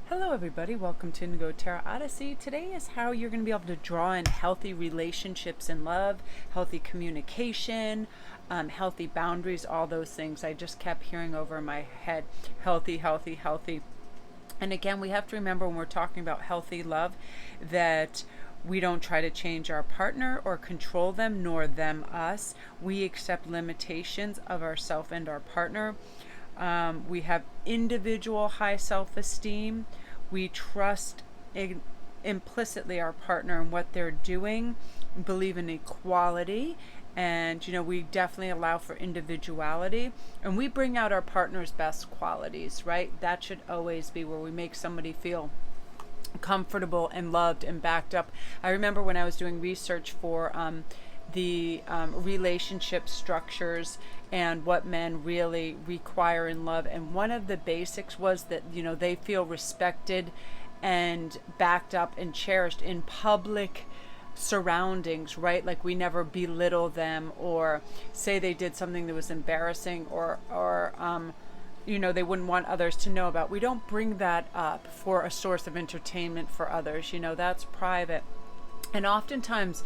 Hello everybody, welcome to Indigo Tarot Odyssey. Today is how you're going to be able to draw in healthy relationships and love, healthy communication, healthy boundaries, all those things. I just kept hearing over my head, healthy, healthy, healthy. And again, we have to remember when we're talking about healthy love that we don't try to change our partner or control them, nor them us. We accept limitations of ourself and our partner. We have individual high self-esteem. We trust implicitly our partner and what they're doing. We believe in equality. And, we definitely allow for individuality. And we bring out our partner's best qualities, right? That should always be where we make somebody feel comfortable and loved and backed up. I remember when I was doing research for the relationship structures and what men really require in love, and one of the basics was that they feel respected and backed up and cherished in public surroundings, right? Like we never belittle them or say they did something that was embarrassing or they wouldn't want others to know about. We don't bring that up for a source of entertainment for others. That's private. And oftentimes,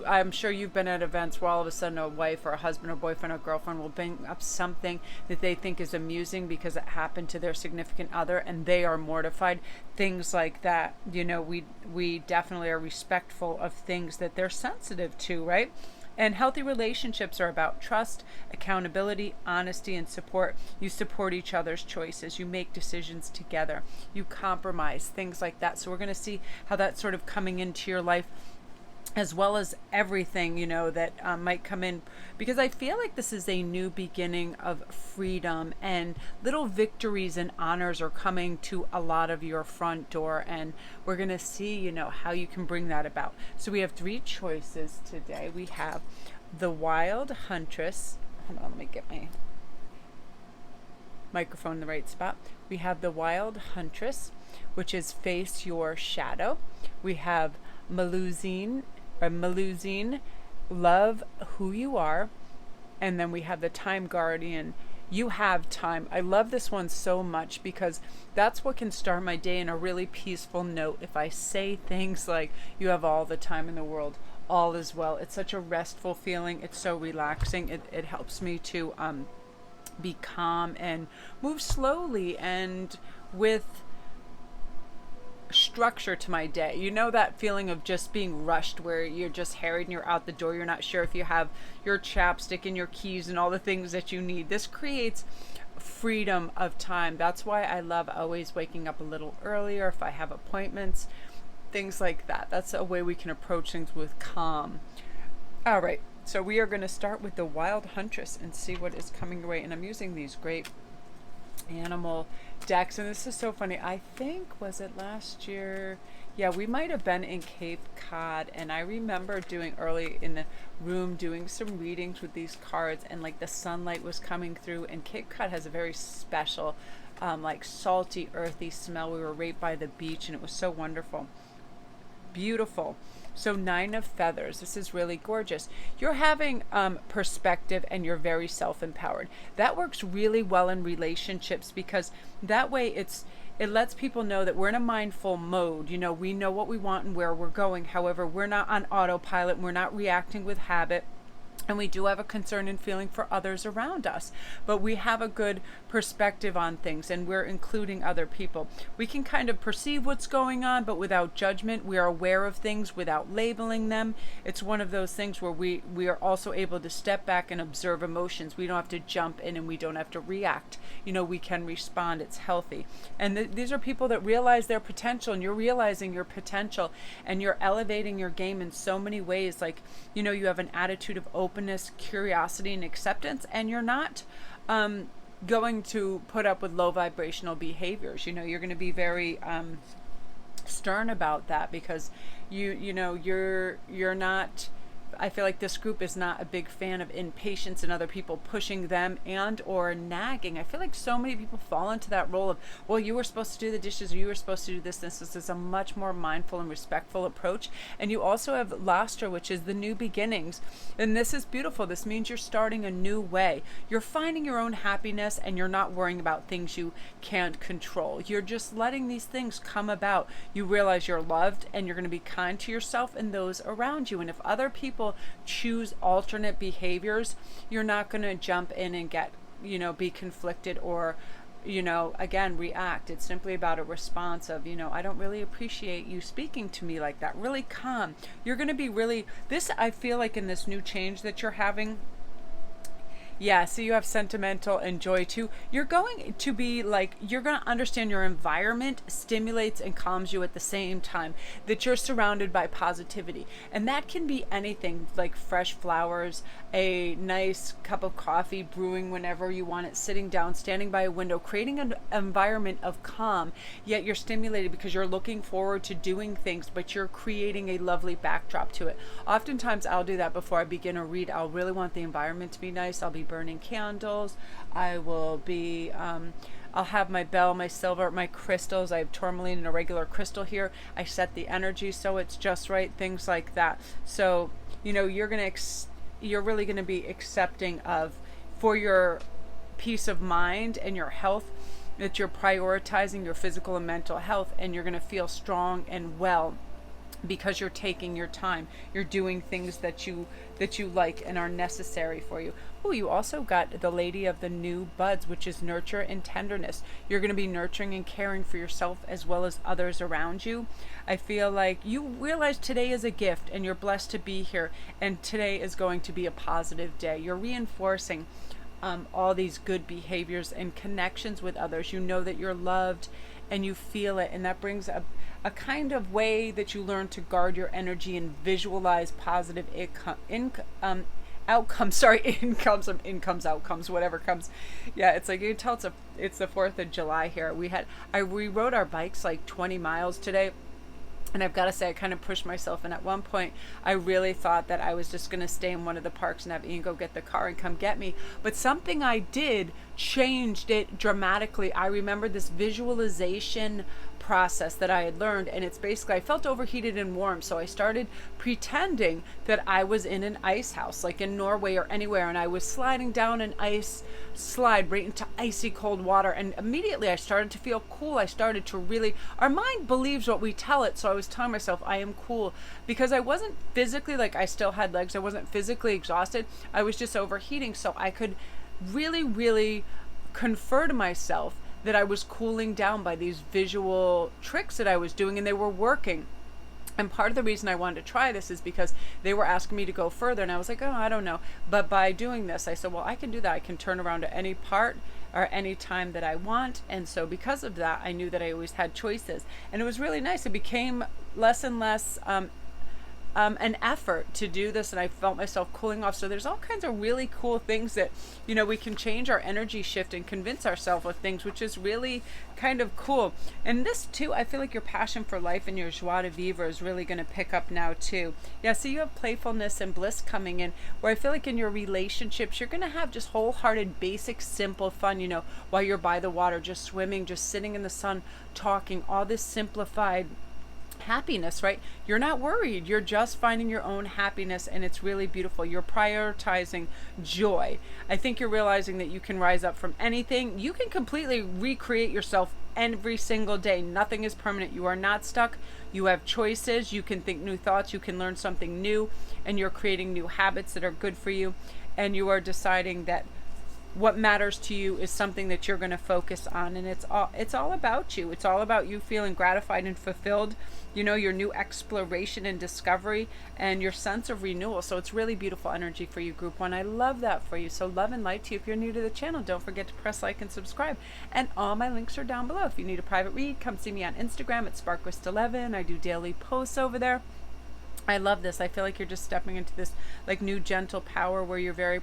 I'm sure you've been at events where all of a sudden a wife or a husband or boyfriend or girlfriend will bring up something that they think is amusing because it happened to their significant other and they are mortified. Things like that. We definitely are respectful of things that they're sensitive to, right? And healthy relationships are about trust, accountability, honesty, and support. You support each other's choices. You make decisions together. You compromise, things like that. So we're going to see how that's sort of coming into your life, as well as everything, that might come in, because I feel like this is a new beginning of freedom and little victories and honors are coming to a lot of your front door. And we're going to see, how you can bring that about. So we have three choices today. We have the Wild Huntress. Hold on, let me get my microphone in the right spot. We have the Wild Huntress, which is Face Your Shadow. We have Melusine, Love Who You Are. And then we have the Time Guardian, You Have Time. I love this one so much because that's what can start my day in a really peaceful note. If I say things like, you have all the time in the world, all is well. It's such a restful feeling. It's so relaxing. It helps me to be calm and move slowly and with structure to my day. That feeling of just being rushed where you're just harried and you're out the door. You're not sure if you have your chapstick and your keys and all the things that you need. This creates freedom of time. That's why I love always waking up a little earlier if I have appointments, things like that. That's a way we can approach things with calm. All right, so we are going to start with the Wild Huntress and see what is coming away. And I'm using these great animal decks, and this is so funny. I think, was it last year? Yeah, we might have been in Cape Cod, and I remember doing early in the room doing some readings with these cards, and like the sunlight was coming through, and Cape Cod has a very special like salty earthy smell. We were right by the beach and it was so wonderful, beautiful. So 9 of Feathers. This is really gorgeous. You're having perspective and you're very self-empowered. That works really well in relationships because that way it lets people know that we're in a mindful mode. We know what we want and where we're going. However, we're not on autopilot. We're not reacting with habit. And we do have a concern and feeling for others around us, but we have a good perspective on things and we're including other people. We can kind of perceive what's going on, but without judgment. We are aware of things without labeling them. It's one of those things where we are also able to step back and observe emotions. We don't have to jump in and we don't have to react. We can respond. It's healthy. And these are people that realize their potential, and you're realizing your potential and you're elevating your game in so many ways. Like, you have an attitude of openness, curiosity, and acceptance, and you're not going to put up with low vibrational behaviors. You're going to be very stern about that because you're not I feel like this group is not a big fan of impatience and other people pushing them and or nagging. I feel like so many people fall into that role of, well, you were supposed to do the dishes, or you were supposed to do this. This is a much more mindful and respectful approach. And you also have Lastra, which is the new beginnings. And this is beautiful. This means you're starting a new way. You're finding your own happiness, and you're not worrying about things you can't control. You're just letting these things come about. You realize you're loved, and you're going to be kind to yourself and those around you. And if other people choose alternate behaviors, you're not going to jump in and get, be conflicted or, again, react. It's simply about a response of, I don't really appreciate you speaking to me like that. Really calm. You're going to be really, this, I feel like in this new change that you're having, yeah, so you have sentimental and joy too. You're going to be like, you're going to understand your environment stimulates and calms you at the same time, that you're surrounded by positivity. And that can be anything, like fresh flowers, a nice cup of coffee brewing whenever you want it, sitting down, standing by a window, creating an environment of calm, yet you're stimulated because you're looking forward to doing things, but you're creating a lovely backdrop to it. Oftentimes I'll do that before I begin a read. I'll really want the environment to be nice. I'll be burning candles. I will be I'll have my bell, my silver, my crystals. I have tourmaline and a regular crystal here. I set the energy so it's just right, things like that. So you're really going to be accepting of, for your peace of mind and your health, that you're prioritizing your physical and mental health, and you're going to feel strong and well because you're taking your time. You're doing things that you like and are necessary for you. Oh, you also got the Lady of the New Buds, which is nurture and tenderness. You're going to be nurturing and caring for yourself as well as others around you. I feel like you realize today is a gift and you're blessed to be here, and today is going to be a positive day. You're reinforcing all these good behaviors and connections with others. You know that you're loved and you feel it, and that brings a kind of way that you learn to guard your energy and visualize positive outcomes, outcomes, whatever comes. Yeah, it's like, you can tell it's the 4th of July here. We rode our bikes like 20 miles today. And I've got to say, I kind of pushed myself. And at one point, I really thought that I was just going to stay in one of the parks and have Ian go get the car and come get me. But something I did changed it dramatically. I remember this visualization process that I had learned, and it's basically, I felt overheated and warm, so I started pretending that I was in an ice house, like in Norway or anywhere, and I was sliding down an ice slide right into icy cold water, and immediately I started to feel cool. I started to really, our mind believes what we tell it, so I was telling myself I am cool, because I wasn't physically, like, I still had legs, I wasn't physically exhausted, I was just overheating, so I could really, really confer to myself that I was cooling down by these visual tricks that I was doing, and they were working. And part of the reason I wanted to try this is because they were asking me to go further, and I was like, oh, I don't know. But by doing this, I said, well, I can do that. I can turn around at any part or any time that I want. And so because of that, I knew that I always had choices. And it was really nice. It became less and less an effort to do this, and I felt myself cooling off. So there's all kinds of really cool things that, we can change our energy shift and convince ourselves of things, which is really kind of cool. And this too, I feel like your passion for life and your joie de vivre is really going to pick up now too. Yeah, so you have playfulness and bliss coming in, where I feel like in your relationships, you're going to have just wholehearted, basic, simple fun, while you're by the water, just swimming, just sitting in the sun, talking, all this simplified happiness, right? You're not worried. You're just finding your own happiness, and it's really beautiful. You're prioritizing joy. I think you're realizing that you can rise up from anything. You can completely recreate yourself every single day. Nothing is permanent. You are not stuck. You have choices. You can think new thoughts. You can learn something new, and you're creating new habits that are good for you, and you are deciding that what matters to you is something that you're going to focus on, and it's all about you. It's all about you feeling gratified and fulfilled, your new exploration and discovery, and your sense of renewal. So it's really beautiful energy for you, Group 1. I love that for you. So love and light to you. If you're new to the channel, don't forget to press like and subscribe, and all my links are down below. If you need a private read, come see me on Instagram at sparkwist11. I do daily posts over there. I love this. I feel like you're just stepping into this like new gentle power where you're very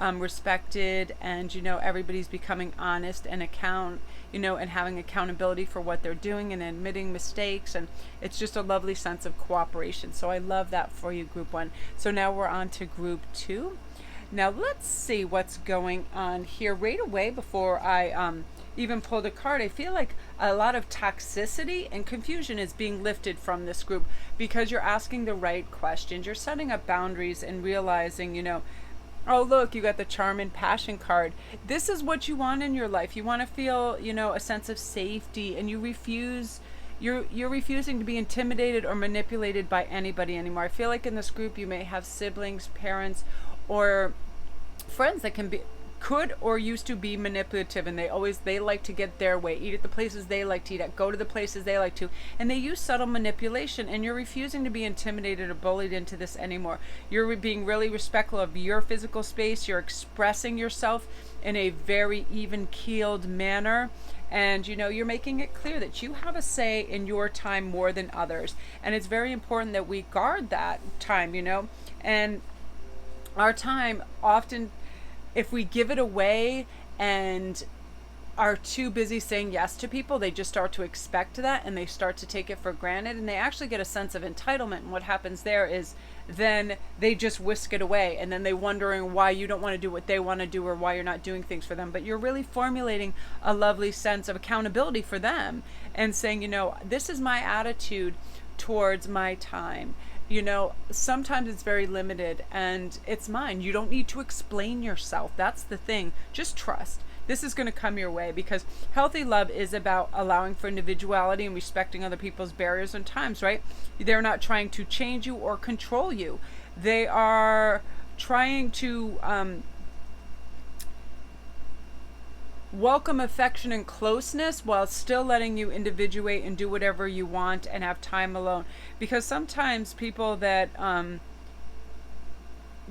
respected, and everybody's becoming honest and and having accountability for what they're doing and admitting mistakes, and it's just a lovely sense of cooperation. So I love that for you, group 1. So now we're on to group 2. Now let's see what's going on here right away before I even pulled a card. I feel like a lot of toxicity and confusion is being lifted from this group because you're asking the right questions. You're setting up boundaries and realizing, oh, look, you got the charm and passion card. This is what you want in your life. You want to feel, a sense of safety, and you're refusing to be intimidated or manipulated by anybody anymore. I feel like in this group you may have siblings, parents, or friends that could or used to be manipulative, and they like to get their way, eat at the places they like to eat at, go to the places they like to, and they use subtle manipulation, and you're refusing to be intimidated or bullied into this anymore. You're being really respectful of your physical space. You're expressing yourself in a very even-keeled manner, and you're making it clear that you have a say in your time more than others, and it's very important that we guard that time, and our time often, if we give it away and are too busy saying yes to people, they just start to expect that, and they start to take it for granted, and they actually get a sense of entitlement. And what happens there is then they just whisk it away, and then they're wondering why you don't want to do what they want to do, or why you're not doing things for them. But you're really formulating a lovely sense of accountability for them and saying, this is my attitude towards my time. Sometimes it's very limited and it's mine. You don't need to explain yourself. That's the thing. Just trust. This is going to come your way, because healthy love is about allowing for individuality and respecting other people's barriers and times, right? They're not trying to change you or control you. They are trying to welcome affection and closeness while still letting you individuate and do whatever you want and have time alone. Because sometimes people that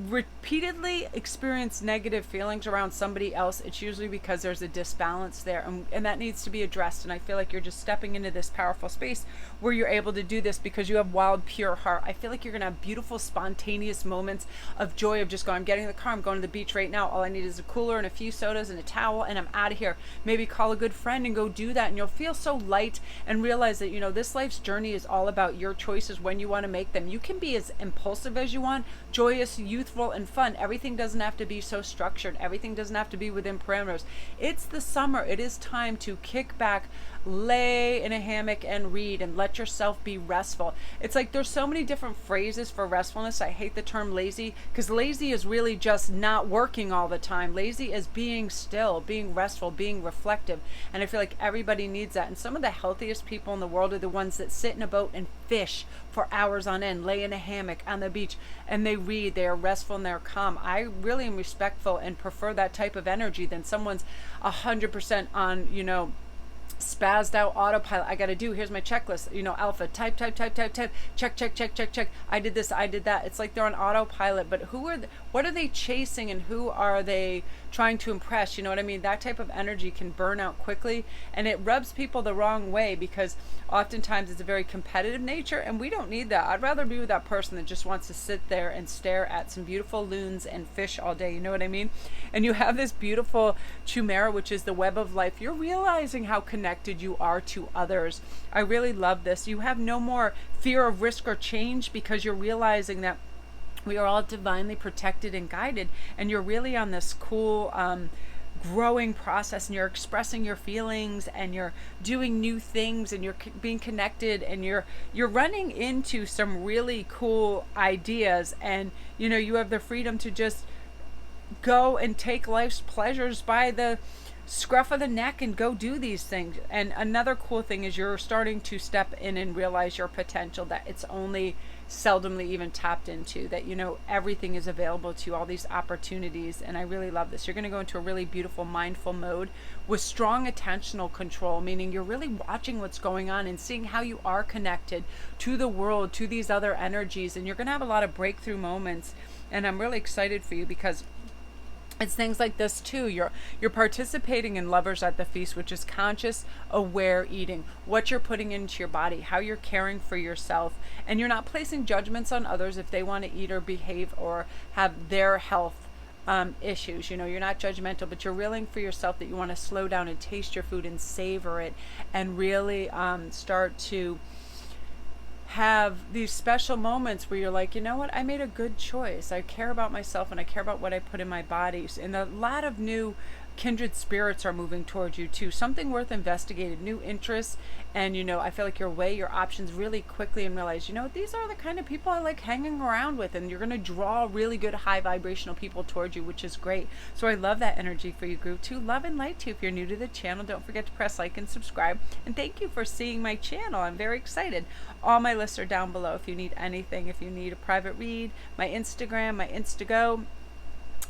repeatedly experience negative feelings around somebody else, it's usually because there's a disbalance there, and that needs to be addressed. And I feel like you're just stepping into this powerful space where you're able to do this because you have wild, pure heart. I feel like you're gonna have beautiful, spontaneous moments of joy, of just going, I'm getting in the car, I'm going to the beach right now, all I need is a cooler and a few sodas and a towel, and I'm out of here. Maybe call a good friend and go do that, and you'll feel so light and realize that this life's journey is all about your choices when you want to make them. You can be as impulsive as you want, joyous, youthful, and fun. Everything doesn't have to be so structured. Everything doesn't have to be within parameters. It's the summer. It is time to kick back, lay in a hammock and read, and let yourself be restful. It's like there's so many different phrases for restfulness. I hate the term lazy, because lazy is really just not working all the time. Lazy is being still, being restful, being reflective, and I feel like everybody needs that. And some of the healthiest people in the world are the ones that sit in a boat and fish for hours on end, lay in a hammock on the beach, and they read. They are restful and they're calm. I really am respectful and prefer that type of energy than someone's 100% on spazzed out autopilot. I got to do, here's my checklist, alpha, type, check, I did this, I did that. It's like they're on autopilot. But what are they chasing, and who are they trying to impress? You know what I mean? That type of energy can burn out quickly, and it rubs people the wrong way, because oftentimes it's a very competitive nature, and we don't need that. I'd rather be with that person that just wants to sit there and stare at some beautiful loons and fish all day. You know what I mean? And you have this beautiful chimera, which is the web of life. You're realizing how connected you are to others. I really love this. You have no more fear of risk or change, because you're realizing that we are all divinely protected and guided, and you're really on this cool growing process, and you're expressing your feelings, and you're doing new things, and you're being connected, and you're running into some really cool ideas, and you have the freedom to just go and take life's pleasures by the scruff of the neck and go do these things. And another cool thing is you're starting to step in and realize your potential, that it's only seldomly even tapped into, that everything is available to you, all these opportunities. And I really love this. You're going to go into a really beautiful mindful mode with strong attentional control, meaning you're really watching what's going on and seeing how you are connected to the world, to these other energies, and you're going to have a lot of breakthrough moments. And I'm really excited for you, because it's things like this too. You're participating in Lovers at the Feast, which is conscious, aware eating, what you're putting into your body, how you're caring for yourself, and you're not placing judgments on others if they want to eat or behave or have their health issues. You know, you're not judgmental, but you're willing for yourself that you want to slow down and taste your food and savor it, and really start to have these special moments where you're like, you know what, I made a good choice. I care about myself and I care about what I put in my body. And a lot of new kindred spirits are moving towards you too. Something worth investigating, new interests. And, you know, I feel like you'll weigh your options really quickly and realize, you know, these are the kind of people I like hanging around with. And you're going to draw really good, high vibrational people towards you, which is great. So I love that energy for you, group 2. Love and light to you. If you're new to the channel, don't forget to press like and subscribe. And thank you for seeing my channel. I'm very excited. All my lists are down below if you need anything. If you need a private read, my Instagram, my Instago,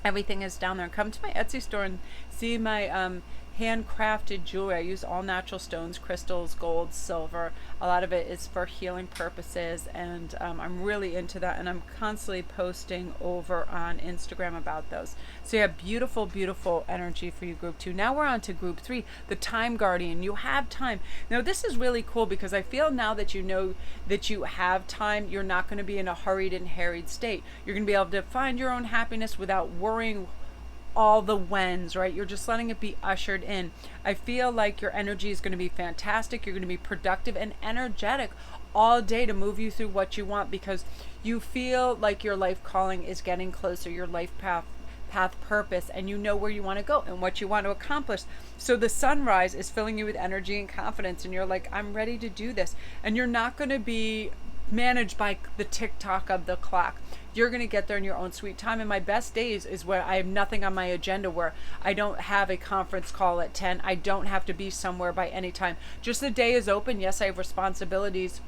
everything is down there. Come to my Etsy store and see my handcrafted jewelry. I use all natural stones, crystals, gold, silver. A lot of it is for healing purposes, and I'm really into that, and I'm constantly posting over on Instagram about those. So you have beautiful, beautiful energy for you, group 2. Now we're on to group 3, the time guardian. You have time. Now this is really cool because I feel now that you know that you have time, you're not going to be in a hurried and harried state. You're going to be able to find your own happiness without worrying all the whens, right? You're just letting it be ushered in. I feel like your energy is going to be fantastic. You're going to be productive and energetic all day to move you through what you want, because you feel like your life calling is getting closer, your life path purpose, and you know where you want to go and what you want to accomplish. So the sunrise is filling you with energy and confidence, and you're like, I'm ready to do this. And you're not going to be managed by the tick-tock of the clock. You're going to get there in your own sweet time. And my best days is where I have nothing on my agenda, where I don't have a conference call at 10. I don't have to be somewhere by any time. Just the day is open. Yes, I have responsibilities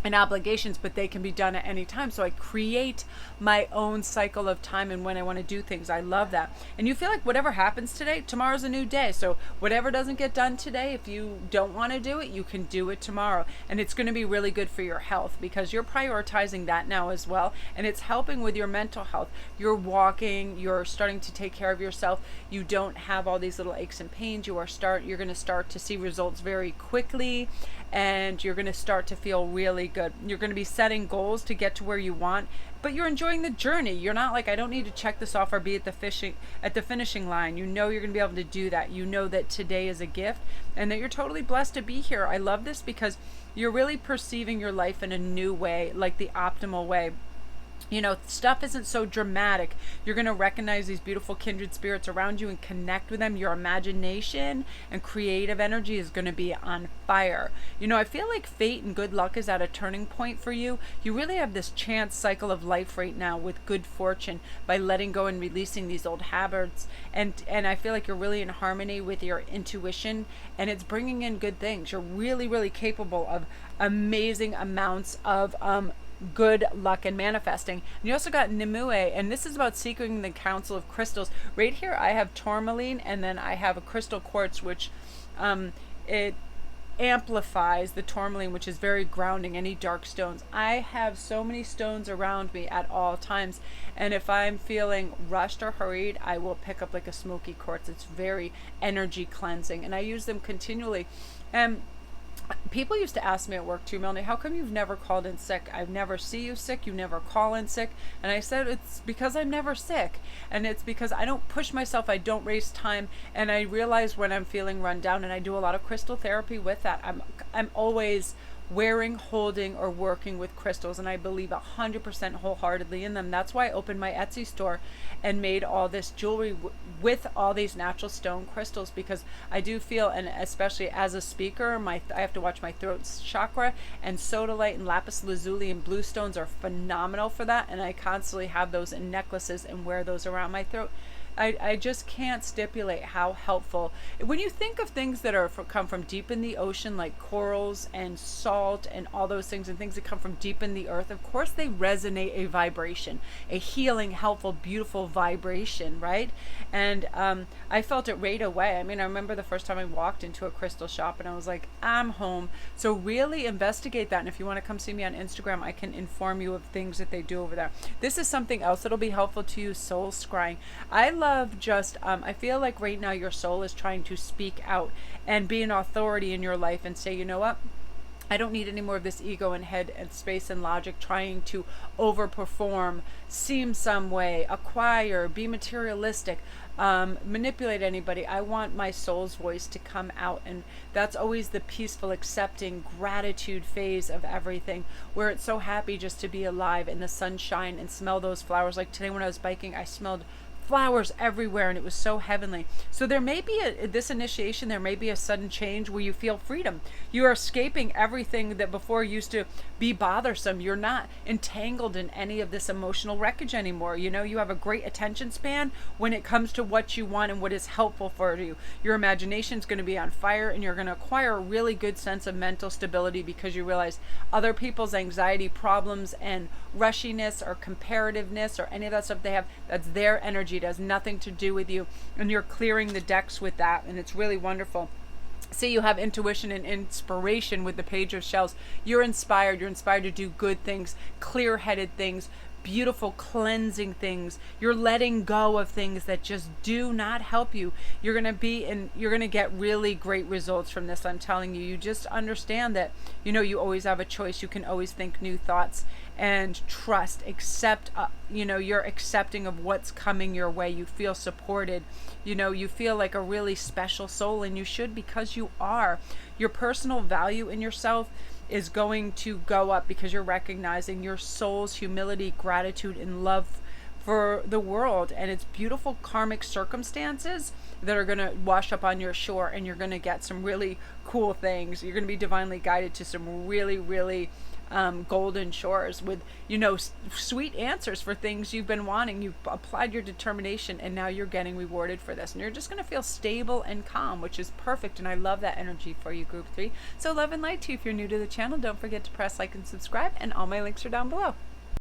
and obligations, but they can be done at any time. So I create my own cycle of time and when I want to do things. I love that. And you feel like whatever happens today, tomorrow's a new day. So whatever doesn't get done today, if you don't want to do it, you can do it tomorrow. And it's going to be really good for your health, because you're prioritizing that now as well. And it's helping with your mental health. You're walking, you're starting to take care of yourself. You don't have all these little aches and pains. You're going to start to see results very quickly, and you're going to start to feel really good. You're going to be setting goals to get to where you want, but you're enjoying the journey. You're not like, I don't need to check this off or be at the finishing line. You know you're going to be able to do that. You know that today is a gift and that you're totally blessed to be here. I love this because you're really perceiving your life in a new way, like the optimal way. You know, stuff isn't so dramatic. You're going to recognize these beautiful kindred spirits around you and connect with them. Your imagination and creative energy is going to be on fire. You know, I feel like fate and good luck is at a turning point for you. You really have this chance cycle of life right now with good fortune by letting go and releasing these old habits. And I feel like you're really in harmony with your intuition, and it's bringing in good things. You're really, really capable of amazing amounts of good luck and manifesting. And you also got Nimue, and this is about seeking the counsel of crystals. Right here I have tourmaline, and then I have a crystal quartz, which it amplifies the tourmaline, which is very grounding, any dark stones. I have so many stones around me at all times, and if I'm feeling rushed or hurried, I will pick up like a smoky quartz. It's very energy cleansing, and I use them continually. And people used to ask me at work too, Melanie, how come you've never called in sick? I never see you sick. You never call in sick. And I said, it's because I'm never sick. And it's because I don't push myself. I don't waste time. And I realize when I'm feeling run down, and I do a lot of crystal therapy with that. I'm always wearing, holding, or working with crystals, and I believe 100% wholeheartedly in them. That's why I opened my Etsy store and made all this jewelry with all these natural stone crystals, because I do feel, and especially as a speaker, I have to watch my throat chakra, and sodalite and lapis lazuli and blue stones are phenomenal for that, and I constantly have those in necklaces and wear those around my throat. I just can't stipulate how helpful. When you think of things that come from deep in the ocean, like corals and salt and all those things, and things that come from deep in the earth, of course they resonate a vibration, a healing, helpful, beautiful vibration, right? And I felt it right away. I mean, I remember the first time I walked into a crystal shop and I was like, I'm home. So really investigate that. And if you want to come see me on Instagram, I can inform you of things that they do over there. This is something else that'll be helpful to you, soul scrying. I love just, I feel like right now your soul is trying to speak out and be an authority in your life and say, you know what? I don't need any more of this ego and head and space and logic trying to overperform, seem some way, acquire, be materialistic, manipulate anybody. I want my soul's voice to come out. And that's always the peaceful, accepting, gratitude phase of everything, where it's so happy just to be alive in the sunshine and smell those flowers. Like today when I was biking, I smelled flowers everywhere and it was so heavenly. So there may be this initiation, there may be a sudden change where you feel freedom. You are escaping everything that before used to be bothersome. You're not entangled in any of this emotional wreckage anymore. You know, you have a great attention span when it comes to what you want and what is helpful for you. Your imagination is going to be on fire, and you're going to acquire a really good sense of mental stability because you realize other people's anxiety problems and rushiness or comparativeness or any of that stuff they have, that's their energy. It has nothing to do with you, and you're clearing the decks with that, and it's really wonderful. See, you have intuition and inspiration with the Page of Shells. You're inspired to do good things, clear-headed things, beautiful cleansing things. You're letting go of things that just do not help you. You're going to get really great results from this. I'm telling you. You just understand that, you know, you always have a choice. You can always think new thoughts and trust, accept, you're accepting of what's coming your way. You feel supported. You know, you feel like a really special soul, and you should, because you are. Your personal value in yourself is going to go up because you're recognizing your soul's humility, gratitude, and love for the world. And it's beautiful karmic circumstances that are going to wash up on your shore, and you're going to get some really cool things. You're going to be divinely guided to some really, really golden shores with, sweet answers for things you've been wanting. You've applied your determination, and now you're getting rewarded for this. And you're just going to feel stable and calm, which is perfect. And I love that energy for you, Group 3. So love and light to you. If you're new to the channel, don't forget to press like and subscribe, and all my links are down below.